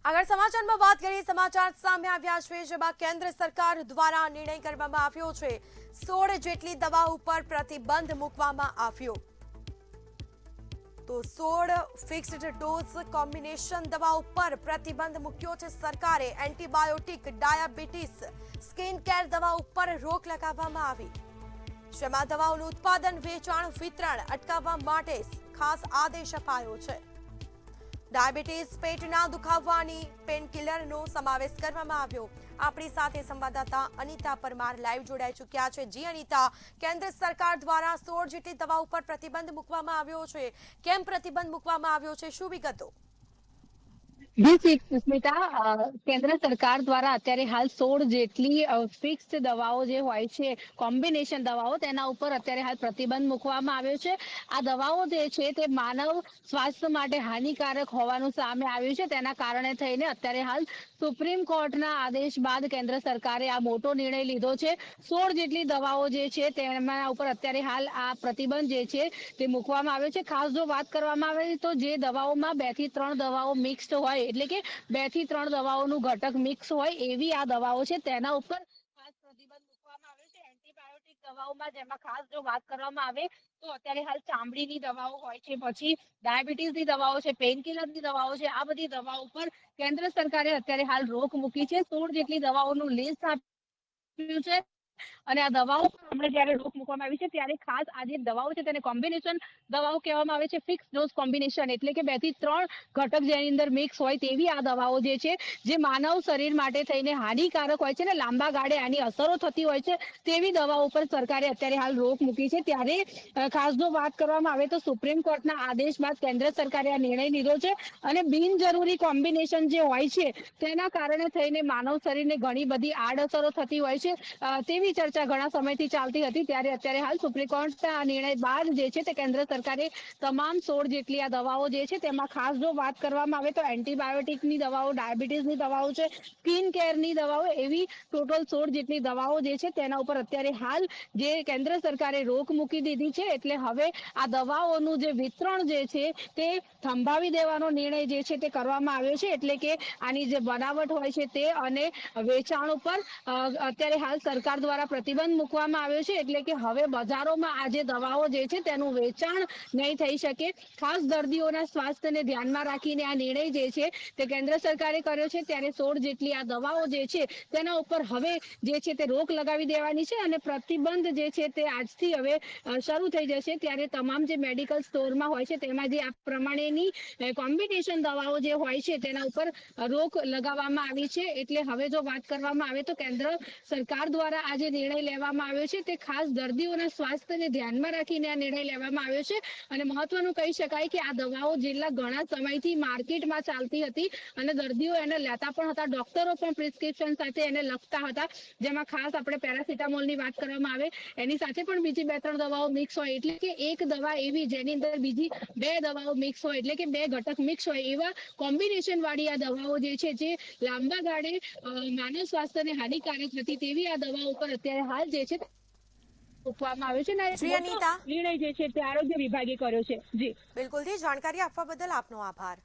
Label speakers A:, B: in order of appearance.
A: આગળ સમાચારમાં વાત કરીએ। સમાચાર સામે આવ્યા છે જેમાં કેન્દ્ર સરકાર દ્વારા નિર્ણય કરવામાં આવ્યો છે 16 જેટલી દવાઓ ઉપર પ્રતિબંધ મૂકવામાં આવ્યો। તો 16 ફિક્સ્ડ ડોઝ કોમ્બિનેશન દવાઓ પર પ્રતિબંધ મૂક્યો છે સરકારે। એન્ટીબાયોટિક, ડાયાબિટીસ, સ્કિન કેર દવાઓ ઉપર રોક લગાવવામાં આવી, જેમાં દવાઓનું ઉત્પાદન, વેચાણ, વિતરણ અટકાવવા માટે ખાસ આદેશ અપાયો છે। ડાયાબિટીસ, પેટના દુખાવાની પેનકિલરનો સમાવેશ કરવામાં આવ્યો। આપણી સાથે સંવાદદાતા અનિતા પરમાર લાઈવ જોડાઈ ચૂક્યા છે। જી અનિતા, કેન્દ્ર સરકાર દ્વારા 16 જેટલી દવાઓ પર પ્રતિબંધ મૂકવામાં આવ્યો છે, કેમ પ્રતિબંધ મૂકવામાં આવ્યો છે, શું વિગતો?
B: જી સ્મિતા, કેન્દ્ર સરકાર દ્વારા અત્યારે હાલ 16 જેટલી ફિક્સ્ડ દવાઓ જે હોય છે, કોમ્બિનેશન દવાઓ, તેના ઉપર અત્યારે હાલ પ્રતિબંધ મૂકવામાં આવ્યો છે। આ દવાઓ જે છે તે માનવ સ્વાસ્થ્ય માટે હાનિકારક હોવાનું સામે આવ્યું છે। તેના કારણે થઈને અત્યારે હાલ સુપ્રીમ કોર્ટના આદેશ બાદ કેન્દ્ર સરકારે આ મોટો નિર્ણય લીધો છે। 16 જેટલી દવાઓ જે છે તેના ઉપર અત્યારે હાલ આ પ્રતિબંધ જે છે તે મૂકવામાં આવ્યો છે। ખાસ જો વાત કરવામાં આવે તો જે દવાઓમાં 2 થી 3 દવાઓ મિક્સ્ડ હોય, એટલે કે 2 થી 3 દવાઓનું ઘટક મિક્સ હોય એવી આ દવાઓ છે, તેના ઉપર ખાસ પ્રતિબંધ મૂકવામાં આવ્યો છે। એન્ટીબાયોટિક દવાઓમાં જેમાં ખાસ જો વાત કરવામાં આવે તો અત્યારે હાલ ચામડીની દવાઓ હોય છે, પછી ડાયાબિટીસની દવાઓ છે, પેનકિલરની દવાઓ છે, આ બધી દવાઓ પર કેન્દ્ર સરકારે અત્યારે હાલ રોક મૂકી છે। 16 જેટલી દવાઓનું લિસ્ટ આપ્યું છે અને આ દવાઓ પર હમણાં જ્યારે રોક મૂકવામાં આવી છે ત્યારે ખાસ આ જે દવાઓ છે તેને કોમ્બિનેશન દવાઓ કહેવામાં આવે છે। ફિક્સ ડોઝ કોમ્બિનેશન એટલે કે 2 થી 3 ઘટક જેની અંદર મિક્સ હોય તેવી આ દવાઓ જે છે, જે માનવ શરીર માટે થઈને હાનિકારક હોય છે ને લાંબા ગાળે આની અસરો થતી હોય છે, તેવી દવાઓ પર સરકારે અત્યારે હાલ રોક મૂકી છે। ત્યારે ખાસ જો વાત કરવામાં આવે તો સુપ્રીમ કોર્ટના આદેશ બાદ કેન્દ્ર સરકારે આ નિર્ણય લીધો છે અને બિનજરૂરી કોમ્બિનેશન જે હોય છે તેના કારણે થઈને માનવ શરીરને ઘણી બધી આડઅસરો થતી હોય છે, તેવી ચર્ચા ઘણા સમયથી ચાલતી હતી। ત્યારે અત્યારે હાલ સુપ્રીમ કોર્ટના આ નિર્ણય બાદ જે છે તે કેન્દ્ર સરકારે તમામ 16 જેટલી આ દવાઓ જે છે તેમાં ખાસ જો વાત કરવામાં આવે તો એન્ટીબાયોટિકની દવાઓ, ડાયાબિટીસની દવાઓ છે, સ્કિન કેરની દવાઓ, એવી ટોટલ 16 જેટલી દવાઓ જે છે તેના ઉપર અત્યારે હાલ જે કેન્દ્ર સરકારે રોક મૂકી દીધી છે। એટલે હવે આ દવાઓનું જે વિતરણ જે છે તે થંભાવી દેવાનો નિર્ણય જે છે તે કરવામાં આવ્યો છે। એટલે કે આની જે બનાવટ હોય છે તે અને વેચાણ ઉપર અત્યારે હાલ સરકાર દ્વારા પ્રતિબંધ મૂકવામાં આવ્યો છે। એટલે કે હવે બજારોમાં આ જે દવાઓ જે છે તેનું વેચાણ નહીં થઈ શકે। ખાસ દર્દીઓના સ્વાસ્થ્યને ધ્યાનમાં રાખીને આ નિર્ણય જે છે તે કેન્દ્ર સરકારે કર્યો છે। ત્યારે 16 જેટલી આ દવાઓ જે છે તેના ઉપર હવે જે છે તે રોક લગાવી દેવાની છે અને પ્રતિબંધ જે છે તે આજથી હવે શરૂ થઈ જશે। ત્યારે તમામ જે મેડિકલ સ્ટોરમાં હોય છે તેમાં જે આ પ્રમાણેની કોમ્બિનેશન દવાઓ જે હોય છે તેના ઉપર રોક લગાવવામાં આવી છે। એટલે હવે જો વાત કરવામાં આવે તો કેન્દ્ર સરકાર દ્વારા આ જે નિર્ણય લેવામાં આવ્યો છે તે ખાસ દર્દીઓના સ્વાસ્થ્યને ધ્યાનમાં રાખીને આ નિર્ણય લેવામાં આવ્યો છે। અને મહત્વનું કહી શકાય કે આ દવાઓ જેટલા ઘણા સમયથી માર્કેટમાં ચાલતી હતી અને દર્દીઓ એને લેતા પણ હતા, ડોક્ટરો પણ પ્રિસ્ક્રિપ્શન સાથે એને લખતા હતા, જેમાં ખાસ આપણે પેરાસિટામોલની વાત કરવામાં આવે એની સાથે પણ બીજી 2-3 દવાઓ મિક્સ હોય, એટલે કે એક દવા એવી જેની અંદર બીજી 2 દવાઓ મિક્સ હોય, એટલે કે 2 ઘટક મિક્સ હોય, એવા કોમ્બિનેશન વાળી આ દવાઓ જે છે જે લાંબા ગાળે માનવ સ્વાસ્થ્યને હાનિકારક હતી તેવી આ દવા ઉપર અત્યારે હાલ જે છે મૂકવામાં આવ્યો છે અને
A: જી
B: મોટો
A: અનિતા,
B: નિર્ણય જે છે તે આરોગ્ય વિભાગે કર્યો છે। જી
A: બિલકુલ જી, જાણકારી આપવા બદલ આપનો આભાર।